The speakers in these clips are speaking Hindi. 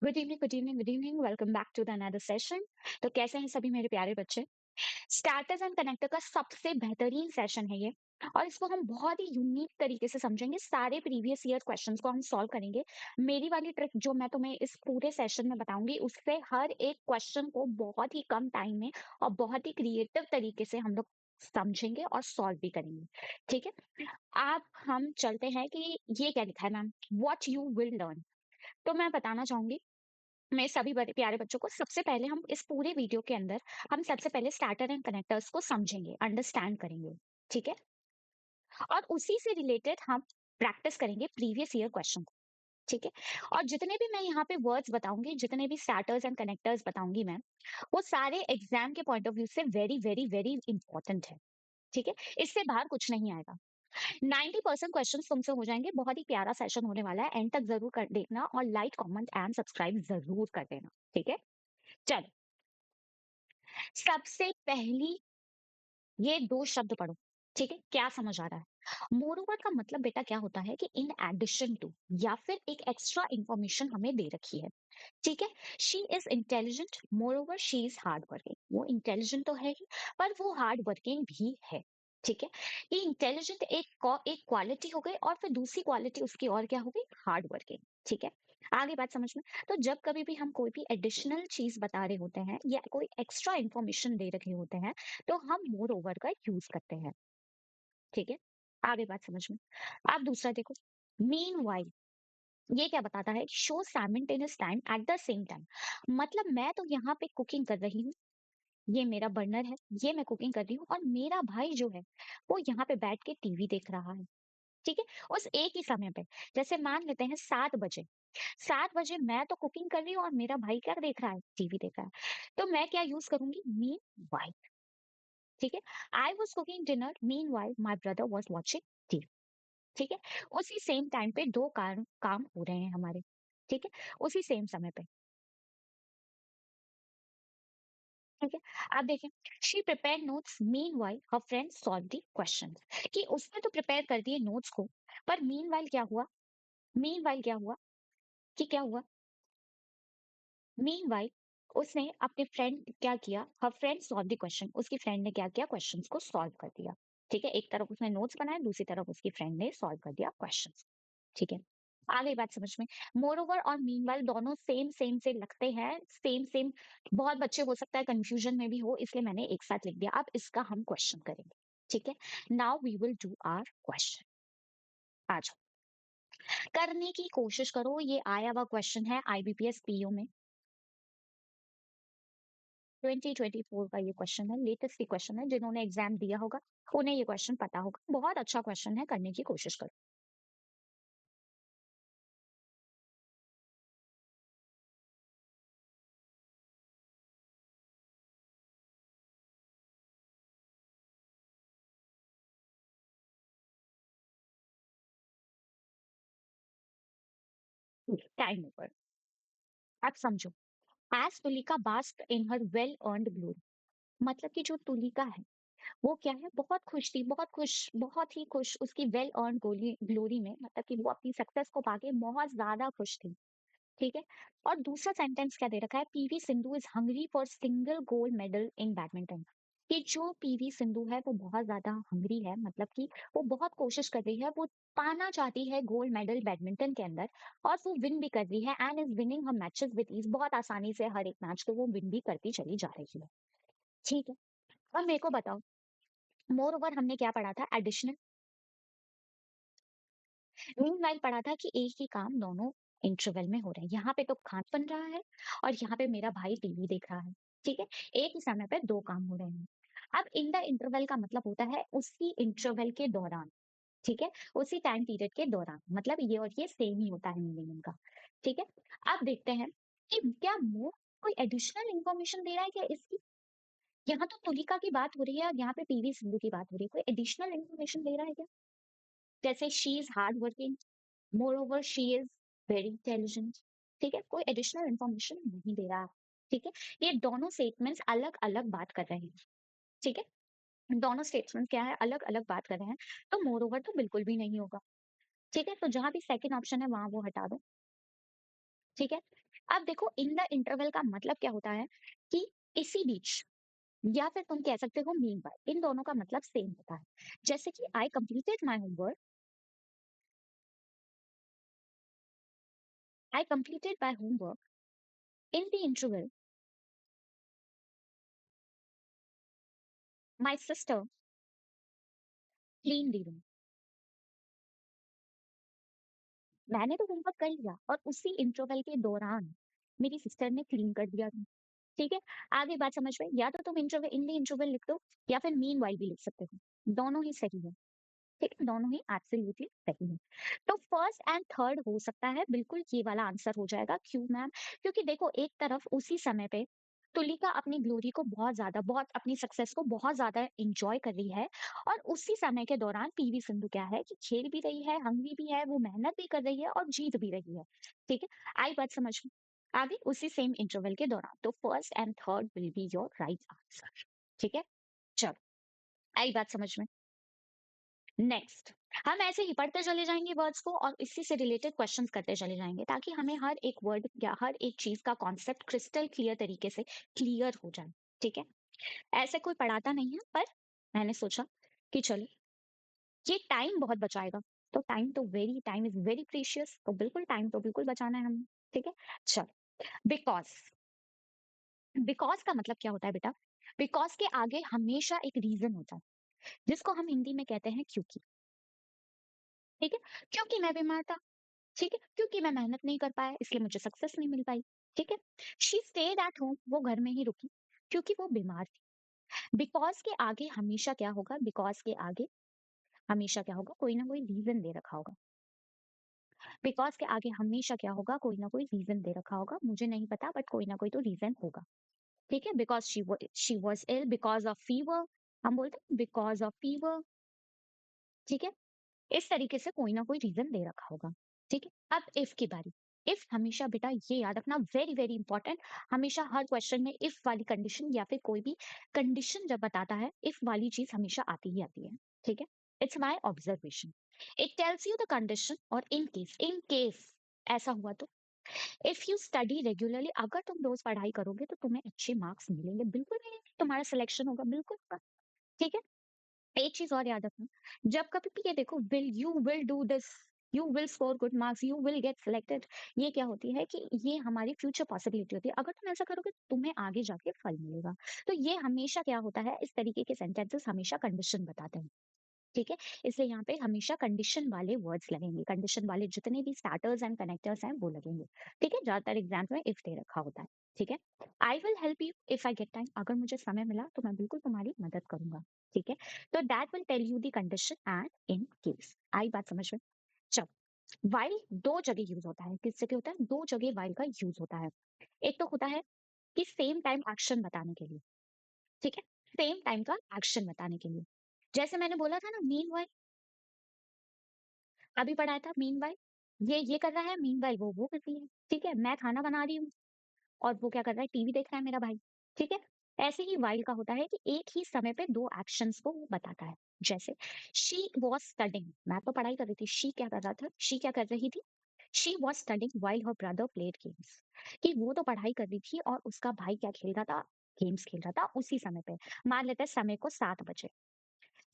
Good evening, good evening, good evening. Welcome back to the another session. तो कैसे हैं सभी मेरे प्यारे बच्चे? स्टार्टर्स एंड कनेक्टर का सबसे बेहतरीन सेशन है ये। और इसको हम बहुत ही यूनिक तरीके से समझेंगे। सारे प्रीवियस ईयर क्वेश्चंस को हम सॉल्व करेंगे। मेरी वाली ट्रिक जो मैं तुम्हें इस पूरे सेशन में बताऊंगी, उससे हर एक क्वेश्चन को बहुत ही कम टाइम में और बहुत ही क्रिएटिव तरीके से हम लोग समझेंगे और सॉल्व भी करेंगे। ठीक है, अब हम चलते हैं कि ये क्या लिखा है ma'am, what you will learn. तो मैं बताना चाहूंगी मेरे सभी बड़े प्यारे बच्चों को, सबसे पहले हम इस पूरे वीडियो के अंदर हम सबसे पहले स्टार्टर एंड कनेक्टर्स को समझेंगे, अंडरस्टैंड करेंगे। ठीक है, और उसी से रिलेटेड हम प्रैक्टिस करेंगे प्रीवियस ईयर क्वेश्चन को। ठीक है, और जितने भी मैं यहाँ पे वर्ड्स बताऊंगी, जितने भी स्टार्टर्स एंड कनेक्टर्स बताऊंगी मैं, वो सारे एग्जाम के पॉइंट ऑफ व्यू से वेरी वेरी वेरी इंपॉर्टेंट है। ठीक है, इससे बाहर कुछ नहीं आएगा। 90% क्वेश्चन तुमसे हो जाएंगे। बहुत ही प्यारा सेशन होने वाला है, एंड तक जरूर कर देखना और लाइक कमेंट एंड सब्सक्राइब जरूर कर देना। ठीक है, चलो सबसे पहली ये दो शब्द पढ़ो। ठीक है, क्या समझ आ रहा है? मोरओवर का मतलब बेटा क्या होता है कि इन एडिशन टू, या फिर एक एक्स्ट्रा इंफॉर्मेशन हमें दे रखी है। ठीक है, she is intelligent, moreover she is hard working. वो इंटेलिजेंट तो है ही, पर वो हार्ड वर्किंग भी है। ठीक है, ये इंटेलिजेंट एक क्वालिटी हो गई, और फिर दूसरी क्वालिटी उसकी और क्या हो गई? Hard working. ठीक है, आगे बात समझ में। तो जब कभी भी हम कोई भी एडिशनल चीज बता रहे होते हैं या कोई एक्स्ट्रा इंफॉर्मेशन दे रखे होते हैं, तो हम मोर ओवर का यूज करते हैं। ठीक है, आगे बात समझ में। आप दूसरा देखो, मीन वाइल। ये क्या बताता है? Show simultaneous time at the same time. मतलब मैं तो यहाँ पे कुकिंग कर रही हूँ, ये मेरा बर्नर है, ये मैं कुकिंग कर रही हूँ, और मेरा भाई जो है वो यहाँ पे बैठ के टीवी देख रहा है। ठीक है, उस एक ही समय पे। जैसे मान लेते हैं 7 बजे, 7 बजे मैं तो कुकिंग कर रही हूँ और मेरा भाई क्या देख रहा है? टीवी देख रहा है। तो मैं क्या यूज करूंगी? Mean while. ठीक है, I was cooking dinner mean while my brother was watching TV. ठीक है, उसी सेम टाइम पे दो काम हो रहे हैं हमारे। ठीक है, उसी सेम समय पे। ठीक है, आप देखें, she prepare notes mean while her friend solve the question. कि उसने तो प्रिपेयर कर दिए नोट्स को, पर मीन वाइल क्या हुआ? मीन वाइल क्या हुआ कि क्या हुआ? मीनवाइल उसने अपने फ्रेंड क्या किया? हर फ्रेंड सॉल्व द क्वेश्चन। उसकी फ्रेंड ने क्या किया? क्वेश्चंस को सॉल्व कर दिया। ठीक है, एक तरफ उसने नोट्स बनाए, दूसरी तरफ उसकी फ्रेंड ने सॉल्व कर दिया क्वेश्चंस। ठीक है, आ गई बात समझ में। मोरओवर और मीनवाइल दोनों सेम सेम से लगते हैं, सेम सेम। बहुत बच्चे हो सकता है कंफ्यूजन में भी हो, इसलिए मैंने एक साथ लिख दिया। अब इसका हम क्वेश्चन करेंगे। ठीक है, now we will do our question. आ जाओ, करने की कोशिश करो। ये आया हुआ क्वेश्चन है आईबीपीएस पीओ में, 2024 का ये क्वेश्चन है, लेटेस्ट ही क्वेश्चन है। जिन्होंने एग्जाम दिया होगा उन्हें ये क्वेश्चन पता होगा। बहुत अच्छा क्वेश्चन है, करने की कोशिश करो। Time over. आप समझो, एज तुलिका बास्क इन हर वेल अर्नड ग्लोरी। मतलब कि जो तुलिका है वो क्या है? बहुत खुश थी, बहुत खुश, बहुत ही खुश उसकी वेल अर्न ग्लोरी ग्लोरी में। मतलब कि वो अपनी सक्सेस को पाके बहुत ज्यादा खुश थी। ठीक है, और दूसरा सेंटेंस क्या दे रखा है? PV Sindhu is hungry for single gold medal in badminton. कि जो पीवी सिंधु है वो बहुत ज्यादा हंग्री है, मतलब कि वो बहुत कोशिश कर रही है, वो पाना चाहती है गोल्ड मेडल बैडमिंटन के अंदर। और वो विन भी कर रही है, and is winning her matches with ease. बहुत आसानी से हर एक मैच को वो विन भी करती चली जा रही है। ठीक है, अब मेरे को बताओ, मोर ओवर हमने क्या पढ़ा था? एडिशनल। मीनवाइल पढ़ा था कि एक ही काम दोनों इंटरवल में हो रहा है। यहाँ पे तो खाना बन रहा है और यहाँ पे मेरा भाई टीवी देख रहा है। ठीक है, एक ही समय पे दो काम हो रहे हैं। अब इन द इंटरवल का मतलब होता है उसी इंटरवल के दौरान। ठीक है, उसी टाइम पीरियड के दौरान, मतलब ये और ये सेम ही होता है मीनिंग इनका। ठीक है, अब देखते हैं कि क्या मोर कोई एडिशनल इंफॉर्मेशन दे रहा है क्या इसकी? यहाँ तो तुलिका की बात हो रही है और यहाँ पे पीवी सिंधु की बात हो रही है। कोई एडिशनल इंफॉर्मेशन दे रहा है क्या? जैसे she is hard working, moreover she is very intelligent. ठीक है, कोई एडिशनल इंफॉर्मेशन नहीं दे रहा। ठीक है, ये दोनों स्टेटमेंट्स अलग अलग बात कर रहे हैं। ठीक है, दोनों स्टेटमेंट क्या है? अलग अलग बात कर रहे हैं। तो मोरओवर तो बिल्कुल भी नहीं होगा। ठीक है, तो जहां भी सेकंड ऑप्शन है वहां वो हटा दो। ठीक है, अब देखो इन द इंटरवल का मतलब क्या होता है कि इसी बीच, या फिर तुम कह सकते हो मीन बाय, इन दोनों का मतलब सेम होता है। जैसे कि I completed my homework, I completed my homework in the interval, my sister clean the room. मैंने तो होमवर्क कर लिया और उसी इंटरवल के दौरान मेरी सिस्टर ने क्लीन कर दिया रूम। ठीक है, आगे बात समझ में, या तो तुम इंटरवल इन द इंटरवल लिख दो या फिर मीन वाइल भी लिख सकते हो, दोनों ही सही है। ठीक है, दोनों ही एब्सोल्युटली सही है। तो फर्स्ट एंड थर्ड हो सकता है, बिल्कुल ये वाला आंसर हो जाएगा। क्यों मैम? क्योंकि देखो एक तरफ उसी समय पे तुलिका अपनी ग्लोरी को बहुत ज्यादा, बहुत अपनी सक्सेस को बहुत ज्यादा एंजॉय कर रही है, और उसी समय के दौरान पीवी सिंधु क्या है कि खेल भी रही है, हंगरी भी है, वो मेहनत भी कर रही है और जीत भी रही है। ठीक है, आई बात समझ में? आगे उसी सेम इंटरवल के दौरान, तो first and third will be your right answer. ठीक है, चलो, आई बात समझ में? नेक्स्ट, हम ऐसे ही पढ़ते चले जाएंगे वर्ड्स को और इसी से रिलेटेड क्वेश्चंस करते चले जाएंगे, ताकि हमें हर एक वर्ड या हर एक चीज का कॉन्सेप्ट क्रिस्टल क्लियर तरीके से क्लियर हो जाए। ठीक है, ऐसे कोई पढ़ाता नहीं है, पर मैंने सोचा कि चलो ये टाइम बहुत बचाएगा। तो टाइम इज वेरी प्रीशियस, तो बिल्कुल टाइम तो बिल्कुल बचाना है हमें। ठीक है, चलो, बिकॉज, बिकॉज का मतलब क्या होता है बेटा? बिकॉज के आगे हमेशा एक रीजन होता है, जिसको हम हिंदी में कहते हैं क्योंकि। ठीक है, क्योंकि मैं बीमार था, ठीक है, क्योंकि मैं मेहनत नहीं कर पाया इसलिए मुझे सक्सेस नहीं मिल पाई। ठीक है, शी स्टेड एट होम, वो घर में ही रुकी क्योंकि वो बीमार थी। बिकॉज के आगे हमेशा क्या होगा? बिकॉज के आगे हमेशा क्या होगा? कोई ना कोई रीजन दे रखा होगा। बिकॉज के आगे हमेशा क्या होगा? कोई ना कोई रीजन दे रखा होगा, मुझे नहीं पता बट कोई ना कोई तो रीजन होगा। ठीक है, because she was ill, because of fever, हम बोलते हैं बिकॉज ऑफ फीवर। ठीक है, इस तरीके से कोई ना कोई रीजन दे रखा होगा। ठीक है, अब इफ की बारी। इफ हमेशा बेटा ये याद रखना, वेरी वेरी इंपॉर्टेंट, हमेशा हर क्वेश्चन में इफ वाली कंडीशन या फिर कोई भी कंडीशन जब बताता है, इफ वाली चीज हमेशा आती ही आती है। ठीक है, it's my observation. It tells you the condition, और इन केस ऐसा हुआ तो, इफ यू स्टडी रेगुलरली, अगर तुम रोज पढ़ाई करोगे तो तुम्हें अच्छे मार्क्स मिलेंगे, बिल्कुल मिलेंगे, तुम्हारा सिलेक्शन होगा, बिल्कुल होगा। ठीक है, एक चीज और याद रखना, जब कभी भी ये देखो will, you will do this, you will score good marks, you will get selected, ये क्या होती है कि ये हमारी फ्यूचर पॉसिबिलिटी होती है, अगर तुम ऐसा करोगे तो तुम्हें आगे जाके फल मिलेगा। तो ये हमेशा क्या होता है, इस तरीके के सेंटेंसेस हमेशा कंडीशन बताते हैं। ठीक है, इसलिए यहाँ पे हमेशा कंडीशन वाले वर्ड्स लगेंगे, कंडीशन वाले जितने भी स्टार्टर्स एंड कनेक्टर्स हैं वो लगेंगे। ठीक है, ज्यादातर एग्जाम्स में इफ दे रखा होता है। ठीक है, I will help you if I get time, अगर मुझे समय मिला तो मैं बिल्कुल तुम्हारी मदद करूंगा। ठीक है, तो that will tell you the condition and in case. आई बात समझ में? चलो, वाइल दो जगह यूज होता है, किस जगह होता है? दो जगह वाइल का यूज होता है। एक तो होता है कि सेम टाइम एक्शन बताने के लिए। ठीक है, सेम टाइम का एक्शन बताने के लिए, जैसे मैंने बोला था ना मीन, अभी पढ़ाया था मीन वाइल, ये कर रहा है, मीन वाइल वो कर रही है। ठीक है, मैं खाना बना रही हूँ और वो क्या कर रहा है? टीवी देख रहा है मेरा भाई। ठीक है, ऐसे ही वाइल का होता है कि एक ही समय पे दो एक्शंस को वो बताता है। जैसे शी वॉज स्टडिंग, मैं तो पढ़ाई कर रही थी, शी क्या कर रहा था, शी क्या कर रही थी? She was studying while her brother played games, कि वो तो पढ़ाई कर रही थी और उसका भाई क्या खेल रहा था? गेम्स खेल रहा था उसी समय पे। मान लेते हैं समय को 7 बजे,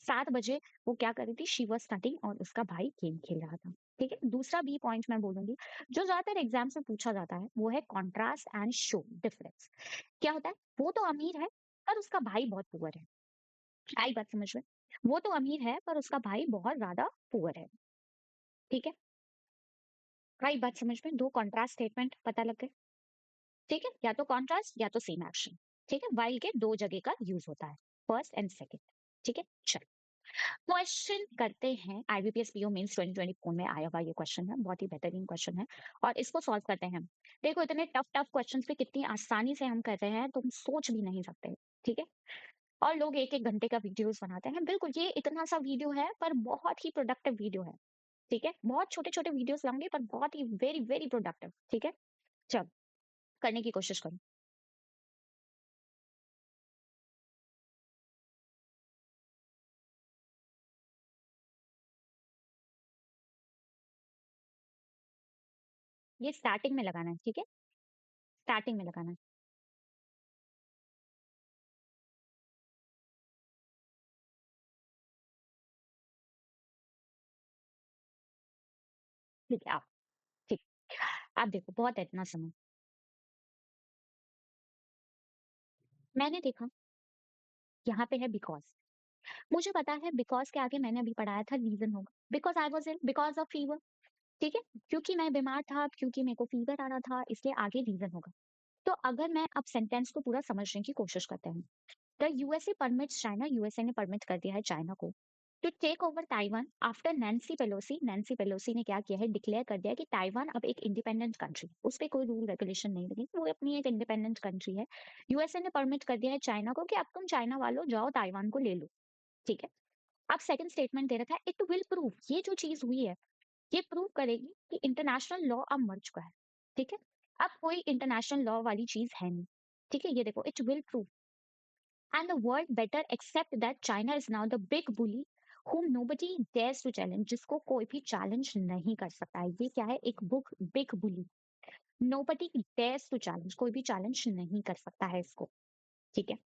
7 बजे वो क्या कर रही थी? शी वाज स्टडिंग और उसका भाई गेम खेल रहा था। ठीक है, दूसरा बी पॉइंट मैं बोलूंगी, जो ज्यादातर एग्जाम में पूछा जाता है, वो है कॉन्ट्रास्ट एंड शो डिफरेंस। क्या होता है? वो तो अमीर है पर उसका भाई बहुत पुअर है। आई बात समझ में? वो तो अमीर है पर उसका भाई बहुत ज्यादा पुअर है। ठीक है, आई बात समझ में? दो कॉन्ट्रास्ट स्टेटमेंट पता लग गए। ठीक है, या तो कॉन्ट्रास्ट या तो सेम एक्शन। ठीक है, वाइल के दो जगह का यूज होता है, फर्स्ट एंड सेकेंड। ठीक है, चलो, क्वेश्चन करते हैं। आईबीपीएस पीओ मेंस 2024 में आया हुआ ये क्वेश्चन है, बहुत ही बेहतरीन क्वेश्चन है, और इसको सॉल्व करते हैं। देखो इतने टफ टफ क्वेश्चंस पे कितनी आसानी से हम कर रहे हैं, तुम सोच भी नहीं सकते। ठीक है, और लोग एक एक घंटे का वीडियोस बनाते हैं, बिल्कुल ये इतना सा वीडियो है पर बहुत ही प्रोडक्टिव वीडियो है। ठीक है, बहुत छोटे छोटे वीडियोस लाऊंगे पर बहुत ही वेरी वेरी प्रोडक्टिव। ठीक है, चल करने की कोशिश करो। ये स्टार्टिंग में लगाना है। ठीक है, स्टार्टिंग में लगाना है। ठीक है, आप ठीक, आप देखो बहुत है इतना समय। मैंने देखा यहाँ पे है बिकॉज़। मुझे पता है बिकॉज़ के आगे मैंने अभी पढ़ाया था रीज़न होगा। Because I was ill, because of fever, ठीक है? क्योंकि मैं बीमार था, क्योंकि मेरे को फीवर आ रहा था, इसलिए आगे रीज़न होगा। तो अगर मैं अब सेंटेंस को पूरा समझने की कोशिश करते हैं। The USA permits China, USA ने परमिट कर दिया है चाइना को to take over Taiwan after Nancy Pelosi ने क्या किया है, डिक्लेयर कर दिया है कि ताइवान अब एक इंडिपेंडेंट कंट्री, उस पे कोई रूल रेगुलेशन नहीं लगी, वो अपनी एक इंडिपेंडेंट कंट्री है। यूएसए ने परमिट कर दिया है चाइना को कि अब तुम चाइना वालों जाओ ताइवान को ले लो, ठीक है। अब सेकंड स्टेटमेंट दे रखा है, इट विल प्रूव, ये जो चीज हुई है ये प्रूव करेगी कि इंटरनेशनल लॉ अब मर चुका है, ठीक है। अब कोई इंटरनेशनल लॉ वाली चीज है नहीं, ठीक है। ये देखो, it will prove and the world better accept that China is now the big bully whom nobody dares to challenge, जिसको कोई भी चैलेंज नहीं कर सकता है। ये क्या है, एक book, big bully, nobody dares to challenge, कोई भी चैलेंज नहीं कर सकता है इसको, ठीक है।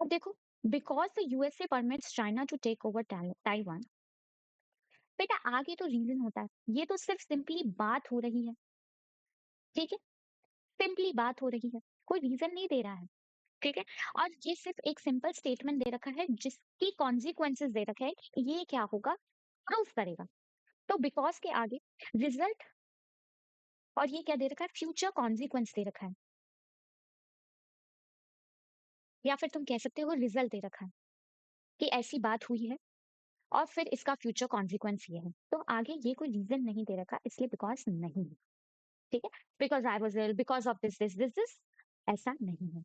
अब देखो, because the USA permits China to take over Taiwan, बेटा आगे तो रीजन होता है, ये तो सिर्फ सिंपली बात हो रही है, ठीक है। सिंपली बात हो रही है, कोई रीजन नहीं दे रहा है, ठीक है। और ये सिर्फ एक सिंपल स्टेटमेंट दे रखा है जिसकी कॉन्सिक्वेंसेस दे रखे हैं कि ये क्या होगा, प्रूफ करेगा। तो बिकॉज के आगे रिजल्ट, और ये क्या दे रखा है, फ्यूचर कॉन्सिक्वेंस दे रखा है, या फिर तुम कह सकते हो रिजल्ट दे रखा है कि ऐसी बात हुई है और फिर इसका फ्यूचर कॉन्सिक्वेंस ये है। तो आगे ये कोई रीजन नहीं दे रखा, इसलिए बिकॉज नहीं है, ठीक है। Because I was ill, because of this, ऐसा नहीं है,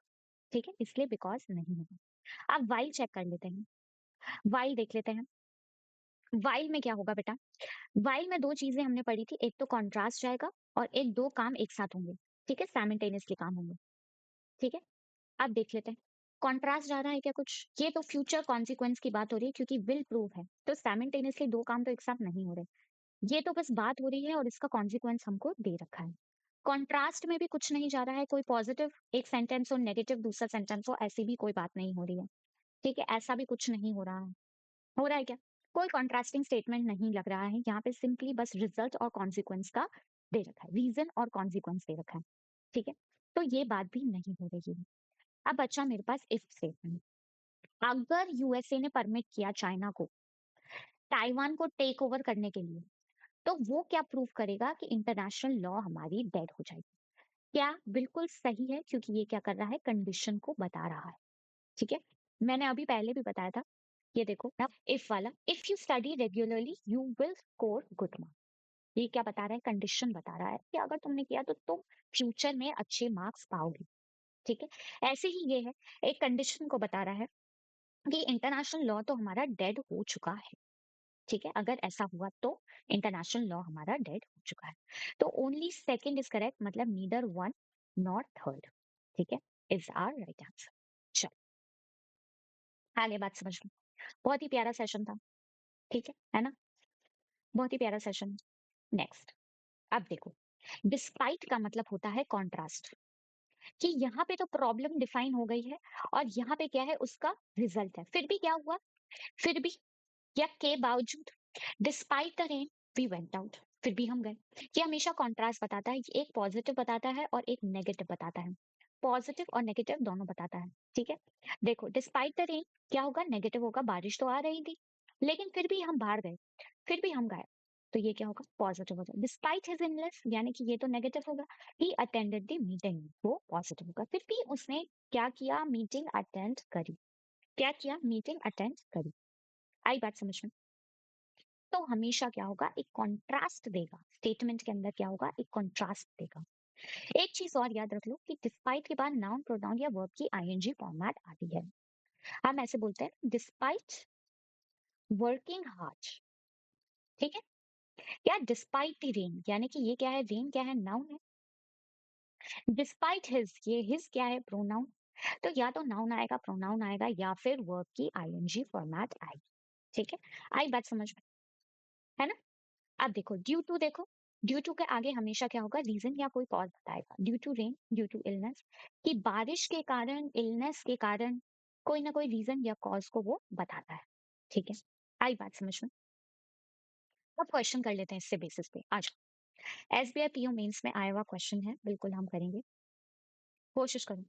ठीक है, इसलिए बिकॉज नहीं है। अब वाइल चेक कर लेते हैं, वाइल देख लेते हैं। वाइल में क्या होगा बेटा, वाइल में दो चीजें हमने पढ़ी थी, एक तो कॉन्ट्रास्ट जाएगा और एक दो काम एक साथ होंगे, ठीक है, साइमल्टेनियसली काम होंगे, ठीक है। अब देख लेते हैं, कॉन्ट्रास्ट जा रहा है क्या कुछ, ये तो फ्यूचर कॉन्सिक्वेंस की बात हो रही है क्योंकि विल प्रूव है, तो साइमल्टेनियसली दो काम तो एक साथ नहीं हो रहे, ये तो बस बात हो रही है और इसका कॉन्सिक्वेंस हमको दे रखा है। कॉन्ट्रास्ट में भी कुछ नहीं जा रहा है, कोई पॉजिटिव एक सेंटेंस हो, नेगेटिव दूसरा सेंटेंस हो, ऐसी भी कोई बात नहीं हो रही है, ठीक है, ऐसा भी कुछ नहीं हो रहा है। हो रहा है क्या, कोई कॉन्ट्रास्टिंग स्टेटमेंट नहीं लग रहा है यहाँ पे, सिंपली बस रिजल्ट और कॉन्सिक्वेंस का दे रखा है, रीजन और कॉन्सिक्वेंस दे रखा है, ठीक है। तो ये बात भी नहीं हो रही है। अब बच्चा मेरे पास इफ स्टेटमेंट, अगर यूएसए ने परमिट किया चाइना को ताइवान को टेक ओवर करने के लिए, तो वो क्या प्रूव करेगा कि इंटरनेशनल लॉ हमारी डेड हो जाएगी। क्या बिल्कुल सही है, क्योंकि ये क्या कर रहा है, कंडीशन को बता रहा है, ठीक है। मैंने अभी पहले भी बताया था, ये देखो ना, इफ वाला, if you study regularly you will score good marks, ये क्या बता रहा है, कंडीशन बता रहा है कि अगर तुमने किया तो तुम फ्यूचर में अच्छे मार्क्स पाओगे, ठीक है। ऐसे ही ये है, एक कंडीशन को बता रहा है कि इंटरनेशनल लॉ तो हमारा डेड हो चुका है, ठीक है। अगर ऐसा हुआ तो इंटरनेशनल लॉ हमारा डेड हो चुका है, तो ओनली सेकंड इज करेक्ट, मतलब नीदर वन नॉट थर्ड, ठीक है, इज आर राइट आंसर। चलो आगे बात समझ लो, बहुत ही प्यारा सेशन था, ठीक है ना, बहुत ही प्यारा सेशन। नेक्स्ट, अब देखो, डिस्पाइट का मतलब होता है कॉन्ट्रास्ट, कि यहाँ पे तो प्रॉब्लम डिफाइन हो गई है और यहाँ पे क्या है, उसका रिजल्ट है, फिर भी क्या हुआ, फिर भी, या के बावजूद, despite the rain we went out, फिर भी हम गए। ये हमेशा कॉन्ट्रास्ट बताता है, एक पॉजिटिव बताता है और एक नेगेटिव बताता है, पॉजिटिव और नेगेटिव दोनों बताता है, ठीक है। देखो, डिस्पाइट द रेन क्या होगा, नेगेटिव होगा, बारिश तो आ रही थी लेकिन फिर भी हम बाहर गए, फिर भी हम गए, तो ये क्या होगा, पॉजिटिव होगा। डिस्पाइट हिज इलनेस, यानी कि ये तो नेगेटिव होगा, ही अटेंडेड द मीटिंग, वो पॉजिटिव होगा, फिर भी उसने क्या किया, मीटिंग अटेंड करी, क्या किया, मीटिंग अटेंड करी। आई बात समझ में। तो हमेशा क्या होगा, एक कॉन्ट्रास्ट देगा, स्टेटमेंट के अंदर क्या होगा, एक कॉन्ट्रास्ट देगा। एक चीज और याद रख लो कि डिस्पाइट के बाद नाउन प्रोनाउन या वर्ब की आईएनजी फॉर्मेट आती है, हम ऐसे बोलते हैं डिस्पाइट वर्किंग हार्ड, ठीक है। या डिस्पाइट द रेन, यानी कि ये क्या है, रेन क्या है, नाउन है। डिस्पाइट हिज, ये हिज क्या है, प्रोनाउन, तो या तो नाउन आएगा, प्रोनाउन आएगा, या फिर वर्ब की आईएनजी फॉर्मेट आएगी, ठीक है। आई बात समझ में, है ना। अब देखो ड्यू टू, देखो ड्यू टू के आगे हमेशा क्या होगा, रीजन या कोई कॉज बताएगा। Due to rain, due to illness, कि बारिश के कारण, इलनेस के कारण कोई ना कोई रीजन या कॉज को वो बताता है। ठीक है, आई बात समझ में? अब क्वेश्चन कर लेते हैं इससे बेसिस पे आज। एसबीआई पीओ मेंस में आया हुआ क्वेश्चन है, बिल्कुल हम करेंगे, कोशिश करूँ।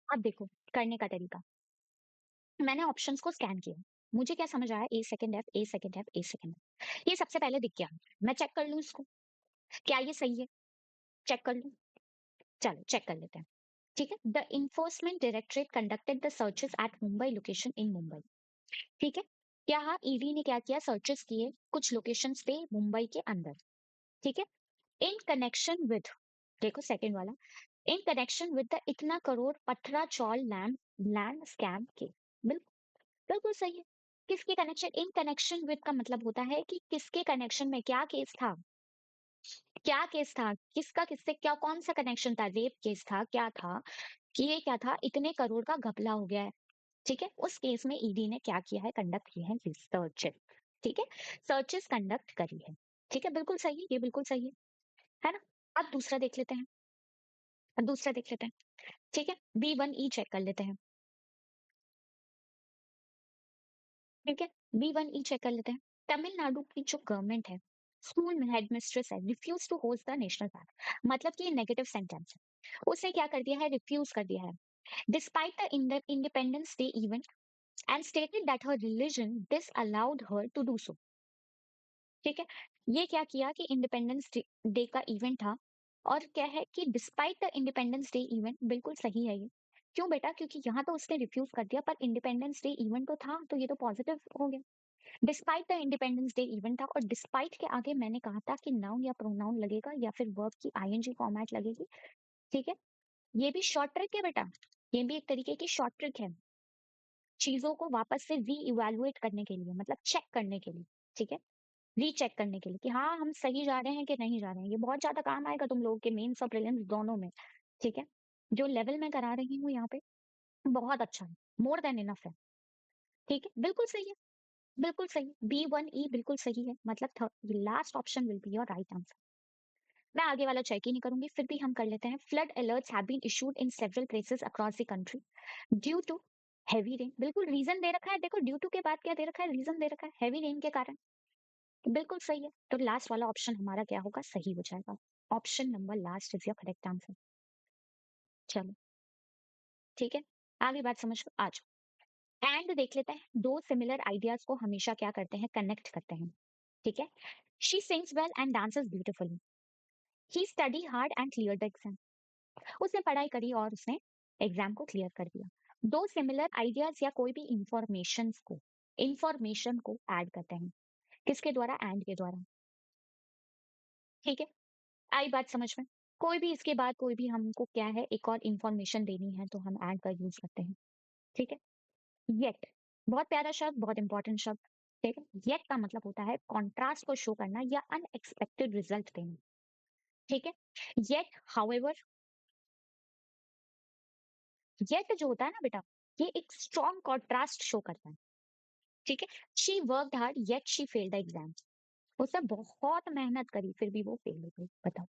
अब देखो करने का तरीका, मैंने ऑप्शंस को स्कैन किया, मुझे क्या समझ आया, ए सेकंड एफ, ए सेकंड एफ, ए सेकंड एफ, ये सबसे पहले दिख गया। मैं चेक कर लूं इसको, क्या ये सही है, चेक कर लूं। चलो चेक कर लेते हैं। ठीक है, the Enforcement Directorate conducted the searches at Mumbai location in Mumbai. ठीक है, क्या ईडी ने क्या किया, सर्चेस किए कुछ लोकेशंस पे मुंबई के अंदर। ठीक है, इन कनेक्शन विद, देखो सेकंड वाला, इन कनेक्शन विद द इतना करोड़ पथरा चौल लैंड लैंड स्कैम के। बिल्कुल, बिल्कुल सही है। किसके कनेक्शन, इन कनेक्शन विद का मतलब होता है कि किसके कनेक्शन में क्या केस था, क्या केस था, किसका किससे क्या, कौन सा कनेक्शन था, रेप केस था, क्या था, कि ये क्या था, इतने करोड़ का घपला हो गया है। ठीक है, उस केस में ईडी ने क्या किया है, कंडक्ट किए हैं रिसर्च। ठीक है, सर्चेस कंडक्ट करी है। ठीक है, बिल्कुल सही है, ये बिल्कुल सही है ना? अब दूसरा देख लेते हैं, अब दूसरा देख लेते हैं। ठीक है, B1E चेक कर लेते हैं। ठीक है, B1E चेक कर लेते हैं। तमिलनाडु की जो गवर्नमेंट है, स्कूल में हेडमिस्ट्रेस है, refuse to host the national park, मतलब कि ये नेगेटिव सेंटेंस है, उसने क्या कर दिया है, रिफ्यूज कर दिया है। Despite the Independence Day event and stated that her religion this allowed her to do so. ठीक है, ये क्या किया कि इंडिपेंडेंस डे का इवेंट था, और क्या है कि despite the Independence Day event, बिल्कुल सही है ये। क्यों बेटा, क्योंकि यहाँ तो उसने रिफ्यूज कर दिया, पर इंडिपेंडेंस डे इवेंट तो था, तो ये तो पॉजिटिव हो गया। Despite the Independence Day event था, और डिस्पाइट के आगे मैंने कहा था कि नाउन या प्रोनाउन लगेगा या फिर वर्ब की आईएनजी फॉर्मेट लगेगी। ठीक है, ये भी शॉर्ट ट्रिक है बेटा, ये भी एक तरीके की शॉर्ट ट्रिक है, चीजों को वापस से री इवेलुएट करने के लिए, मतलब चेक करने के लिए। ठीक है, रीचेक करने के लिए कि हाँ हम सही जा रहे हैं कि नहीं जा रहे हैं, ये बहुत ज्यादा काम आएगा तुम लोगों के मेंस और प्रीलिम्स दोनों में। ठीक है, जो लेवल मैं करा रही हूँ यहाँ पे बहुत अच्छा है, मोर देन इनफ है। ठीक है, बिल्कुल सही है, बिल्कुल सही है, B1E बिल्कुल सही है, मतलब third last option will be your right answer. मैं आगे वाला चेक ही नहीं करूंगी, फिर भी हम कर लेते हैं। Flood alerts have been issued in several places across the country due to heavy rain. बिल्कुल रीजन दे रखा है, देखो ड्यू टू के बाद क्या दे रखा है, रीजन दे रखा है, हैवी रेन के कारण। बिल्कुल सही है, तो लास्ट वाला ऑप्शन हमारा क्या होगा, सही हो जाएगा। Option number last is your correct answer. चलो ठीक है, आगे बात समझ लो, आज एंड देख लेते हैं। दो सिमिलर आइडियाज को हमेशा क्या करते हैं, कनेक्ट करते हैं। ठीक है, she sings well and dances beautifully, he study hard and clear the exam. उसने पढ़ाई करी और उसने एग्जाम को क्लियर कर दिया। दो सिमिलर आइडियाज या कोई भी इंफॉर्मेशन को ऐड करते हैं, किसके द्वारा, एंड के द्वारा। ठीक है, आई बात समझ में? कोई भी इसके बाद कोई भी हमको क्या है, एक और इंफॉर्मेशन देनी है तो हम ऐड का यूज करते हैं। ठीक है, येट, बहुत प्यारा शब्द, बहुत इंपॉर्टेंट शब्द। ठीक है, येट का मतलब होता है कॉन्ट्रास्ट को शो करना या अनएक्सपेक्टेड रिजल्ट देना। ठीक है, येट हाउएवर, येट जो होता है ना बेटा, ये एक स्ट्रॉन्ग कॉन्ट्रास्ट शो करता है। ठीक है, she worked hard yet she failed the exam, उसने बहुत मेहनत करी फिर भी वो फेल हो गई, बताओ।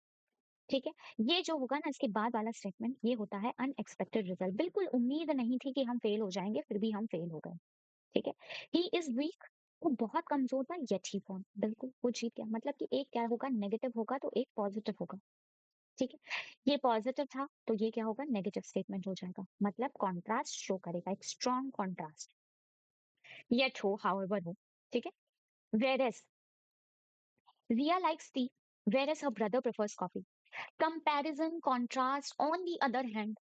ठीक है, ये जो होगा ना इसके बाद वाला स्टेटमेंट, ये होता है अनएक्सपेक्टेड रिजल्ट, बिल्कुल उम्मीद नहीं थी कि हम फेल हो जाएंगे, फिर भी हम फेल हो गए। ठीक है, ही इज वीक, वो बहुत कमजोर था, येट ही वॉन, बिल्कुल वो जीत गया। मतलब कि एक क्या होगा, नेगेटिव होगा तो एक पॉजिटिव होगा। ठीक है, ये पॉजिटिव था तो ये क्या होगा, नेगेटिव स्टेटमेंट हो जाएगा, मतलब कॉन्ट्रास्ट शो करेगा, एक स्ट्रॉन्ग कॉन्ट्रास्ट। येट हो, हाउएवर हो। ठीक है, where Ria likes tea, whereas her brother prefers coffee. Comparison, contrast, on the other hand,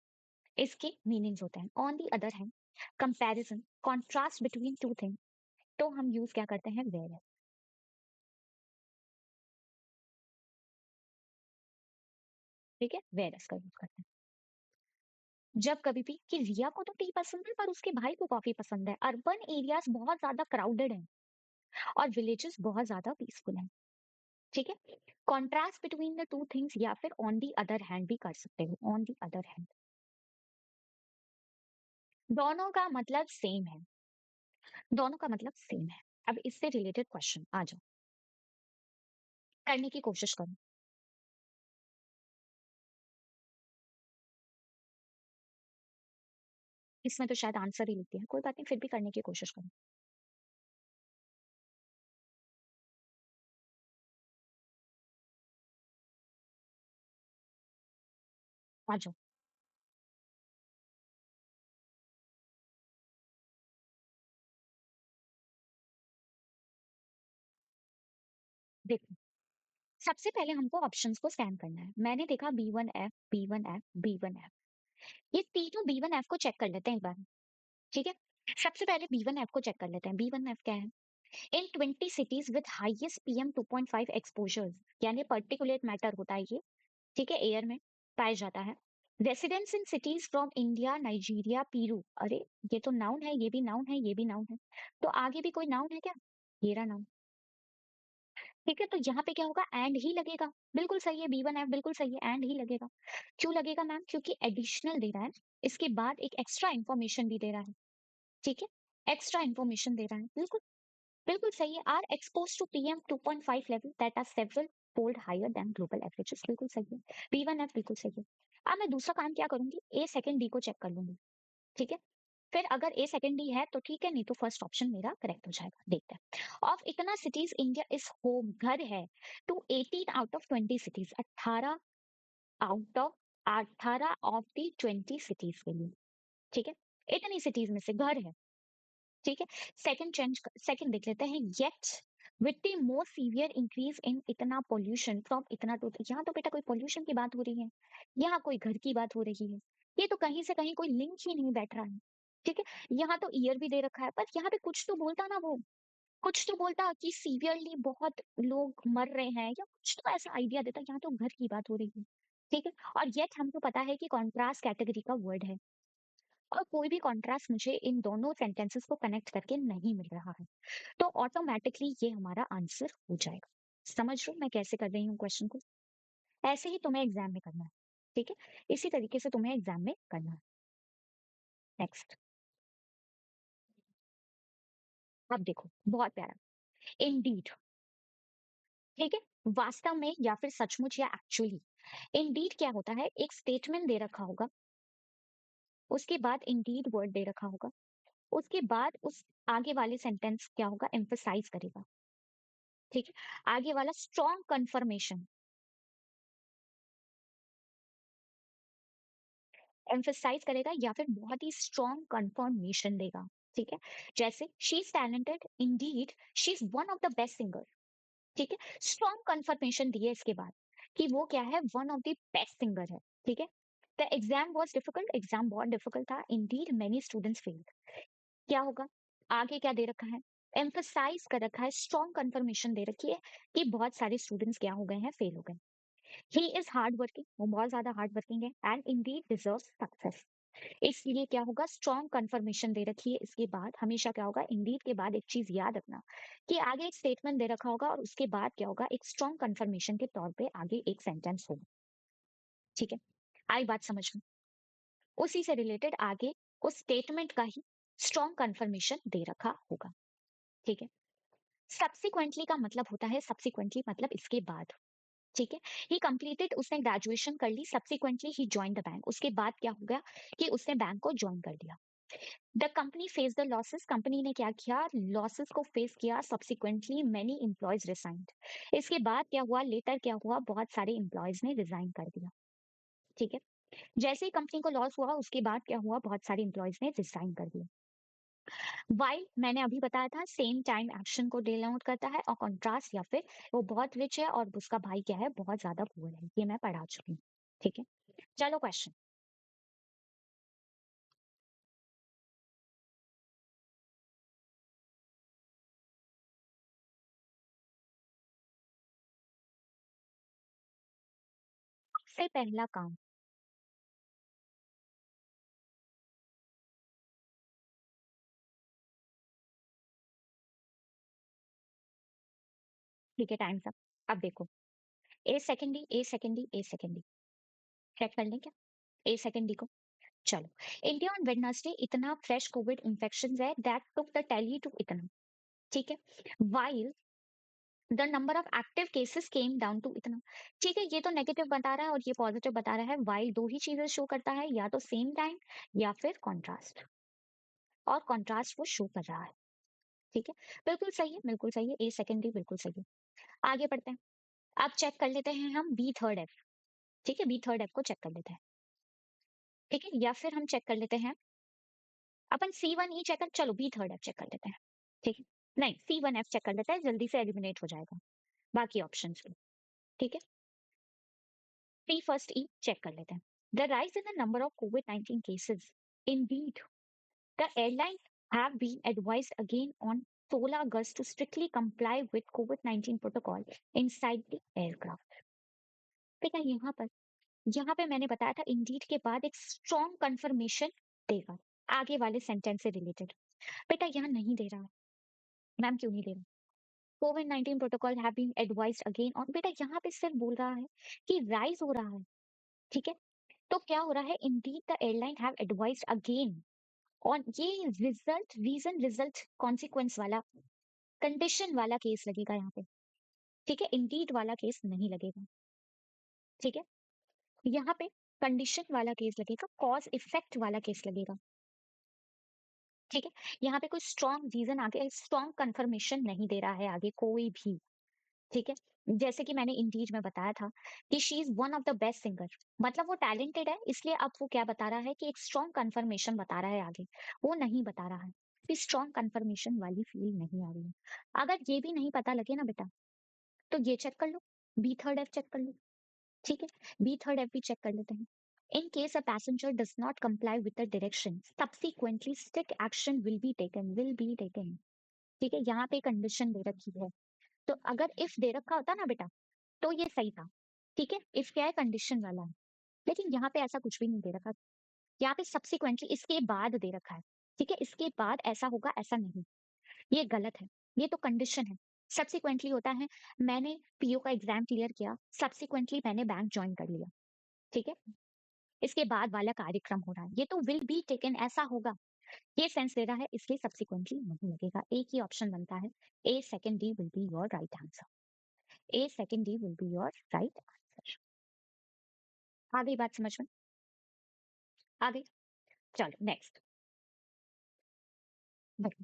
इसके मीनिंग्स होते हैं। On the other hand, comparison, contrast between two things. तो हम यूज़ क्या करते हैं वेयर एज़, ठीक है? वेयर एज़ का यूज़ करते हैं। जब कभी भी कि रिया को तो टी पसंद है पर उसके भाई को कॉफ़ी पसंद है। अर्बन एरियाज़ बहुत ज़्यादा क्राउडेड हैं और विलेजेस बहुत ज़्यादा पीसफुल हैं, ठीक है? कॉन्ट्रास्ट बिटवीन द 2 थिंग्स या फिर ऑन द अदर हैंड भी कर सकते हो, ऑन द अदर हैंड। दोनों का मतलब सेम है, दोनों का मतलब सेम है। अब इससे रिलेटेड क्वेश्चन आ जाओ, करने की कोशिश करो। इसमें तो शायद आंसर ही लिख दिया, कोई बात नहीं फिर भी करने की कोशिश करो। आ जाओ, देखो, सबसे पहले हमको ऑप्शंस को स्कैन करना है। मैंने देखा B1F, B1F, B1F। ये तीनों B1F को चेक कर लेते हैं एक बार, ठीक है? सबसे पहले B1F को चेक कर लेते हैं। B1F क्या है? इन 20 cities with highest PM 2.5 exposures, यानी पर्टिकुलेट मैटर होता है ये, ठीक है, एयर में पाया जाता है। Residents in cities from India, Nigeria, Peru. अरे ये तो नाउन है, ये भी नाउन है, ये भी नाउन है, तो आगे भी कोई नाउन है क्या? ये रहा नाउन, ठीक है। तो यहाँ पे क्या होगा, एंड ही लगेगा। बिल्कुल सही है, B1F बिल्कुल सही है, एंड ही लगेगा। क्यों लगेगा मैम? क्योंकि एडिशनल दे रहा है, इसके बाद एक एक्स्ट्रा इंफॉर्मेशन भी दे रहा है, ठीक है, एक्स्ट्रा इंफॉर्मेशन दे रहा है, बिल्कुल बिल्कुल सही है। Are expose to PM 2.5 level that are several fold higher than global averages, बिल्कुल सही है। B1F बिल्कुल सही है। अब मैं दूसरा काम क्या करूंगी, ए सेकंड डी को चेक कर लूंगी, ठीक है। फिर अगर ए सेकंड डी है तो ठीक है, नहीं तो फर्स्ट ऑप्शन मेरा करेक्ट हो जाएगा। देखते हैं। ऑफ इतना सिटीज इंडिया इज होम, घर है, to 18 out of 20 cities, out of 18 of the 20 cities के लिए, ठीक है। इतनी सिटीज में से घर है, ठीक है। सेकंड देख लेते हैं, yet with the more severe increase in इतना पोल्यूशन फ्रॉम इतना टू, यहाँ तो बेटा कोई पोल्यूशन की बात हो रही है, यहाँ कोई घर की बात हो रही है, ये तो कहीं से कहीं कोई लिंक ही नहीं बैठ रहा है, ठीक है। यहाँ तो ईयर भी दे रखा है, पर यहाँ पे कुछ तो बोलता ना वो, कुछ तो बोलता कि सीवियरली बहुत लोग मर रहे हैं, या कुछ तो ऐसा आइडिया देता। यहाँ तो घर की बात हो रही है, ठीक है। और येट हमको पता है कि कॉन्ट्रास्ट कैटेगरी का वर्ड है, और कोई भी कॉन्ट्रास्ट मुझे इन दोनों सेंटेंसेस को कनेक्ट करके नहीं मिल रहा है, तो ऑटोमेटिकली ये हमारा आंसर हो जाएगा। समझ रहे हो मैं कैसे कर रही हूँ क्वेश्चन को? ऐसे ही तुम्हें एग्जाम में करना है, ठीक है, इसी तरीके से तुम्हें एग्जाम में करना है। नेक्स्ट, अब देखो बहुत प्यारा, इंडीड, ठीक है, वास्तव में या फिर सचमुच या एक्चुअली। इंडीड क्या होता है, एक स्टेटमेंट दे रखा होगा, उसके बाद इंडीड वर्ड दे रखा होगा, उसके बाद उस आगे वाले सेंटेंस क्या होगा, एम्फसाइज करेगा, ठीक है। आगे वाला स्ट्रॉन्ग कंफर्मेशन, एम्फसाइज करेगा, या फिर बहुत ही स्ट्रॉन्ग कंफर्मेशन देगा, ठीक है। जैसे she is talented Indeed, she is one of the best singer, ठीक है। स्ट्रॉन्ग कंफर्मेशन दिए इसके बाद कि वो क्या है, one of the best singer है, ठीक है। The exam was difficult, exam बहुत डिफिकल्ट था, इंडीड मेनी स्टूडेंट्स फेल्ड। क्या होगा, आगे क्या दे रखा है, एम्फसाइज कर रखा है, स्ट्रॉन्ग कंफर्मेशन दे रखी है कि बहुत सारे स्टूडेंट्स क्या हो गए हैं, फेल हो गए। ही इज हार्ड वर्किंग, वो बहुत ज्यादा हार्ड वर्किंग है, एंड इंडीड डिजर्व सक्सेस। इसलिए क्या होगा, स्ट्रॉन्ग कंफर्मेशन दे रखी है, इसके बाद हमेशा क्या होगा, इंडीड के बाद एक चीज याद रखना कि आगे एक स्टेटमेंट दे रखा होगा और उसके बाद क्या होगा, एक स्ट्रॉन्ग कंफर्मेशन के तौर पे आगे एक सेंटेंस होगा, ठीक है। आई बात समझ में? उसी से रिलेटेड आगे उस स्टेटमेंट का ही स्ट्रॉन्ग कंफर्मेशन दे रखा होगा, ठीक है। सब्सिक्वेंटली का मतलब होता है, सब्सिक्वेंटली मतलब इसके बाद, ठीक है। ही कंप्लीटेड, उसने ग्रेजुएशन कर ली, सब्सिक्वेंटली ही ज्वाइन द बैंक, उसके बाद क्या हो गया कि उसने बैंक को ज्वाइन कर लिया। The company face the losses, company ने क्या किया, लॉसेस को फेस किया, सब्सिक्वेंटली मेनी एम्प्लॉयज रिजाइंड, इसके बाद क्या हुआ, लेटर क्या हुआ, बहुत सारे एम्प्लॉयज ने रिजाइन कर दिया, ठीक है। जैसे ही कंपनी को लॉस हुआ उसके बाद क्या हुआ, बहुत सारे एम्प्लॉयज ने रिजाइन कर दिया। वाइल मैंने अभी बताया था, सेम टाइम एक्शन को डिनोट करता है, और कॉन्ट्रास्ट या फिर वो बहुत रिच है और उसका भाई क्या है, बहुत ज्यादा पुअर है, ये मैं पढ़ा चुकी हूँ, ठीक है। चलो क्वेश्चन, सबसे पहला काम। ठीक है, टाइम्स अप। अब देखो, a second D, a second D, check कर लें क्या? ए सेकेंड डी को। चलो, इंडिया ऑन वेडनेसडे इतना फ्रेश कोविड इन्फेक्शन है that took the tally to इतना। ठीक है, while the number of active cases came down to इतना। ठीक है, ये तो नेगेटिव बता रहा है और ये पॉजिटिव बता रहा है, वाइल दो ही चीजें शो करता है, या तो सेम टाइम या फिर कॉन्ट्रास्ट, और कॉन्ट्रास्ट वो शो कर रहा है। ठीक है, बिल्कुल सही है, बिल्कुल सही है, ए सेकेंडरी बिल्कुल सही है। आगे बढ़ते हैं। अब चेक कर लेते हैं हम बी थर्ड एफ। ठीक है, बी थर्ड एफ को चेक कर लेते हैं। ठीक है, या फिर हम चेक कर लेते हैं, अपन सी वन ई चेक कर, चलो बी थर्ड एफ चेक कर लेते हैं। ठीक है, नहीं सी वन एफ चेक कर लेते हैं, जल्दी से एलिमिनेट हो जाएगा बाकी ऑप्शन। ठीक है, सी फर्स्ट ई चेक कर लेते हैं। The rise in the number of covid cases. Indeed, the airline have been advised again on 16 August to strictly comply with COVID-19 protocol inside the aircraft. बेटा यहाँ पे मैंने बताया था इंडीड के बाद एक स्ट्रॉन्ग कंफर्मेशन देगा आगे वाले सेंटेंस से रिलेटेड। बेटा यहाँ नहीं दे रहा है। मैम क्यों नहीं दे रहा? कोविड-19 protocol have been advised again और बेटा यहाँ पे सिर्फ बोल रहा है कि राइज हो रहा है। ठीक है, तो क्या हो रहा है, Indeed the airline have advised again. और ये रिजल्ट रीजन रिजल्ट कॉन्सिक्वेंस वाला कंडीशन वाला केस लगेगा यहाँ पे। ठीक है, इंडीड वाला केस नहीं लगेगा। ठीक है, यहाँ पे कंडीशन वाला केस लगेगा, कॉज इफेक्ट वाला केस लगेगा। ठीक है, यहाँ पे कोई स्ट्रॉन्ग रीजन आगे, स्ट्रॉन्ग कंफर्मेशन नहीं दे रहा है आगे कोई भी। ठीक है, जैसे कि मैंने इंडीड में बताया था कि she is one of the best singer, मतलब वो टैलेंटेड है, इसलिए अब वो क्या बता रहा है कि एक स्ट्रॉन्ग कंफर्मेशन बता रहा है आगे, वो नहीं बता रहा है कि स्ट्रॉन्ग कंफर्मेशन वाली फील नहीं आ रही है। अगर ये भी नहीं पता लगे ना बेटा, तो ये चेक कर लो, बी थर्ड एफ चेक कर लो। ठीक है, बी थर्ड एफ भी चेक कर लेते हैं। In case a passenger does not comply with the direction subsequently strict action will be taken. ठीक है, यहाँ पे कंडीशन दे रखी है, तो अगर इफ दे रखा होता ना बेटा तो ये सही था। ठीक है, इफ क्या है, कंडीशन वाला है, लेकिन यहाँ पे ऐसा कुछ भी नहीं दे रखा। यहाँ पे सब्सिक्वेंटली इसके बाद दे रखा है। ठीक है, इसके बाद ऐसा होगा ऐसा नहीं, ये गलत है, ये तो कंडीशन है। सब्सिक्वेंटली होता है मैंने पीओ का एग्जाम क्लियर किया, सब्सिक्वेंटली मैंने बैंक ज्वाइन कर लिया। ठीक है, इसके बाद वाला कार्यक्रम हो रहा है, ये तो विल बी टेकन ऐसा होगा, ये सेंस दे रहा है, इसलिए सब्सिक्वेंटली नहीं लगेगा। एक ही ऑप्शन बनता है, A second D will be your right answer. A second D will be your right answer. आ गई बात समझ में? आ गई? चलो नेक्स्ट। देखो,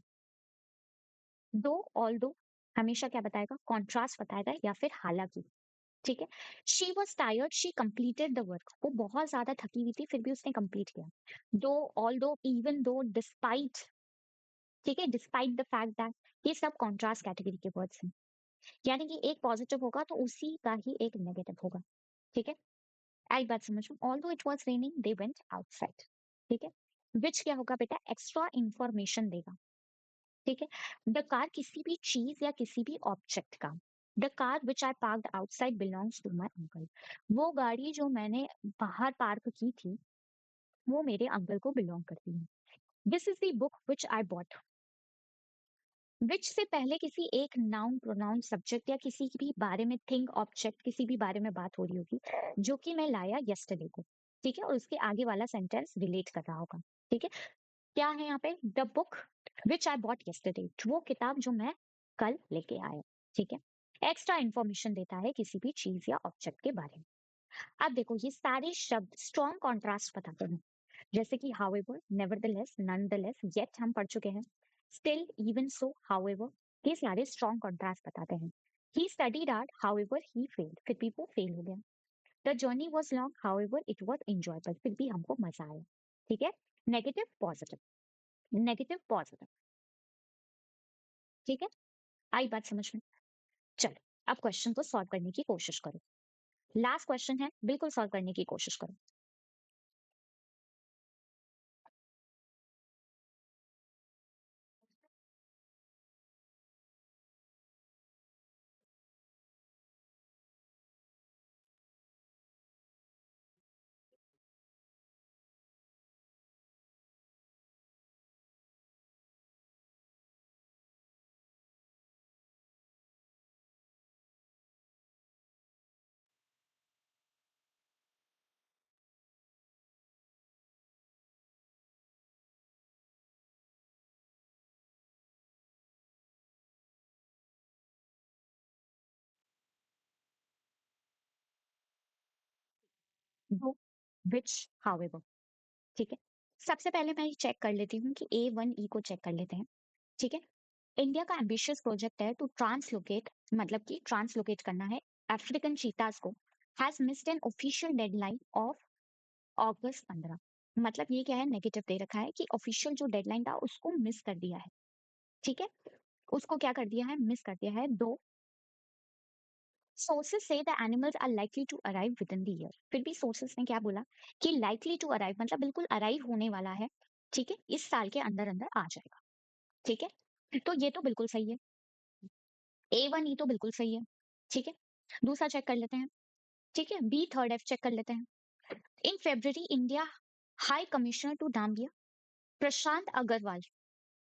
दो ऑल दो हमेशा क्या बताएगा, कॉन्ट्रास्ट बताएगा या फिर हालांकि। ठीक है, she was tired she completed the work, वो बहुत ज्यादा थकी हुई थी फिर भी उसने कंप्लीट किया। दो ऑल दो इवन दो डिस्पाइट। ठीक है, डिस्पाइट द फैक्ट दैट, ये सब कॉन्ट्रास्ट कैटेगरी के वर्ड्स हैं, यानी कि एक पॉजिटिव होगा तो उसी का ही एक नेगेटिव होगा। ठीक है, आई बात समझ में? Although it was raining they went outside. ठीक है, विच क्या होगा बेटा, एक्स्ट्रा इंफॉर्मेशन देगा। ठीक है, द कार किसी भी चीज या किसी भी ऑब्जेक्ट का, the car which I parked outside belongs to my uncle, वो गाड़ी जो मैंने बाहर पार्क की थी वो मेरे अंकल को बिलोंग करती है। This is the book which I bought. Which से पहले किसी एक नाउन प्रोनाउन सब्जेक्ट या किसी भी बारे में, थिंग ऑब्जेक्ट किसी भी बारे में बात हो रही होगी, जो कि मैं लाया यस्टरडे को। ठीक है, और उसके आगे वाला सेंटेंस रिलेट कर रहा होगा। ठीक है, क्या है यहाँ पे, the book which I bot yesterday, वो किताब जो मैं कल लेके आया। ठीक है, एक्स्ट्रा इंफॉर्मेशन देता है किसी भी चीज या ऑब्जेक्ट के बारे में। अब देखो, ये सारे शब्द स्ट्रॉन्ग कॉन्ट्रास्ट बताते हैं, जैसे कि हाउएवर, नेवरदलेस, नॉनदलेस, येट हम पढ़ चुके हैं, स्टिल, इवन सो, हाउएवर, ये सारे स्ट्रॉन्ग कॉन्ट्रास्ट बताते हैं। He studied hard, however he failed, फिर भी वो फेल हो गया। The journey was long, however it was enjoyable, फिर भी हमको मजा आया। ठीक है, नेगेटिव पॉजिटिव, नेगेटिव पॉजिटिव। ठीक है, आई बात समझ में? चलो, अब क्वेश्चन को सॉल्व करने की कोशिश करो। लास्ट क्वेश्चन है, बिल्कुल सॉल्व करने की कोशिश करो। दो, व्हिच, हाउएवर, ठीक है? सबसे पहले मैं ये चेक कर लेती हूँ कि A1E को चेक कर लेते हैं, ठीक है? इंडिया का एम्बिशियस प्रोजेक्ट है टू ट्रांसलोकेट, मतलब कि ट्रांसलोकेट करना है अफ्रीकन चीतास को, has missed an official deadline of अगस्त 15। मतलब ये क्या है, नेगेटिव दे रखा है कि ऑफिशियल जो डेडलाइन था उसको मिस कर दिया है, ठीक है? उसको क्या कर दिया है, मिस कर दिया है। दो सोर्सेस से the animals are likely to arrive within the year. फिर भी सोर्सेस ने क्या बोला कि लाइकली टू अराइव मतलब बिल्कुल अराइव होने वाला है, ठीक है, इस साल के अंदर अंदर आ जाएगा, ठीक है? तो ये तो बिल्कुल सही है, A1E तो बिल्कुल सही है, ठीक है? दूसरा चेक कर लेते हैं, ठीक है? B3F चेक कर लेते हैं। In February India high commissioner to Namibia Prashant Agarwal,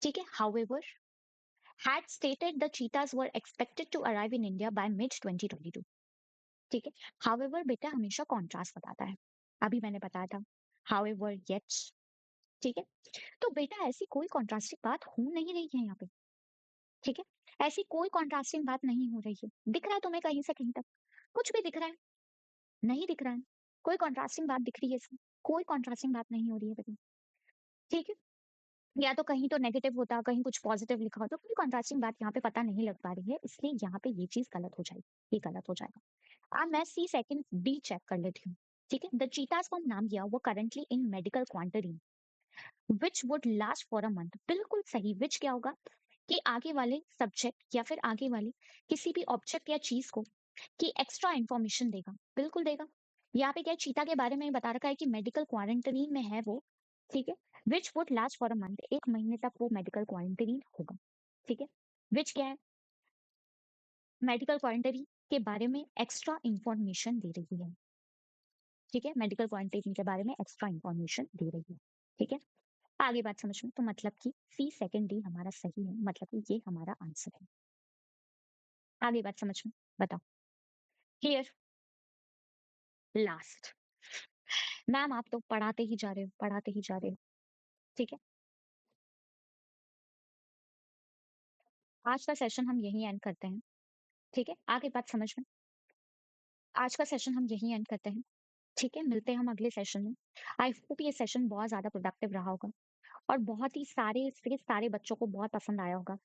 ठीक है, however had stated the cheetahs were expected to arrive in India by mid 2022, ठीक है? however बेटा हमेशा कॉन्ट्रास्ट बताता है, अभी मैंने बताया था, however yet, ठीक है? तो बेटा ऐसी कोई कॉन्ट्रास्टिंग बात हो नहीं रही है यहाँ पे, ठीक है? ऐसी कोई कॉन्ट्रास्टिंग बात नहीं हो रही है। दिख रहा है तुम्हें कहीं से कहीं तक? कुछ भी दिख रहा है? नहीं दिख रहा है। कोई कॉन्ट्रास्टिंग बात दिख रही है इसमें? कोई कॉन्ट्रास्टिंग बात नहीं हो रही है बेटा, ठीक है? या तो कहीं तो नेगेटिव होता, कहीं कुछ पॉजिटिव लिखा होता, कोई कॉन्ट्रास्टिंग बात यहाँ पे पता नहीं लग पा रही है, इसलिए यहाँ पे ये चीज़ गलत हो जाएगी, ये गलत हो जाएगा। अब मैं सी सेकंड डी चेक कर लेती हूँ, ठीक है? द चीतास फ्रॉम नाम्बिया वो currently in medical quarantine which would last for a month. बिल्कुल सही, व्हिच क्या होगा कि आगे वाले सब्जेक्ट या फिर आगे वाले किसी भी ऑब्जेक्ट या चीज को कि एक्स्ट्रा इंफॉर्मेशन देगा, बिल्कुल देगा। यहाँ पे क्या है, चीता के बारे में बता रखा है कि मेडिकल क्वारंटाइन में है वो, ठीक है? Which would last for a month, एक महीने तक वो मेडिकल क्वारंटाइन होगा, ठीक है? विच क्या है, मेडिकल क्वारंटाइन के बारे में एक्स्ट्रा इंफॉर्मेशन दे रही है, ठीक है? मेडिकल क्वारंटाइन के बारे में एक्स्ट्रा इंफॉर्मेशन दे रही है, ठीक है? आगे बात समझ में, तो मतलब कि सी सेकंड डी हमारा सही है, मतलब कि ये हमारा आंसर है। आगे बात समझ में, बताओ। क्लियर? लास्ट। मैम आप तो पढ़ाते ही जा रहे हो, पढ़ाते ही जा रहे हो, ठीक है? आज का सेशन हम यहीं एंड करते हैं, ठीक है? आगे बात समझ में, आज का सेशन हम यहीं एंड करते हैं, ठीक है? मिलते हैं हम अगले सेशन में। आई होप ये सेशन बहुत ज़्यादा प्रोडक्टिव रहा होगा और बहुत ही सारे बच्चों को बहुत पसंद आया होगा।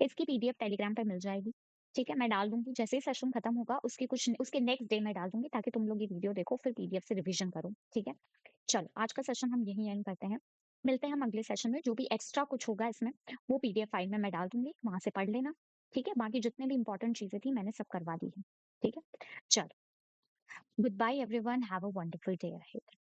इसकी पीडीएफ टेलीग्राम पे मिल जाएगी, ठीक है? मैं डाल दूँगी, जैसे ही सेशन खत्म होगा उसके कुछ उसके नेक्स्ट डे मैं डाल दूँगी ताकि तुम लोग ये वीडियो देखो फिर पीडीएफ से रिवीजन करो, ठीक है? चलो, आज का सेशन हम यहीं एंड करते हैं। मिलते हैं हम अगले सेशन में, जो भी एक्स्ट्रा कुछ होगा इसमें, वो पीडीएफ फाइल में मैं डाल दूँगी, वहाँ से पढ़ लेना, ठीक है? बाकी जितने भी इम्पोर्टेंट चीज़ें थी मैंने सब करवा दी है, ठीक है? चलो, good bye everyone, have a wonderful day ahead.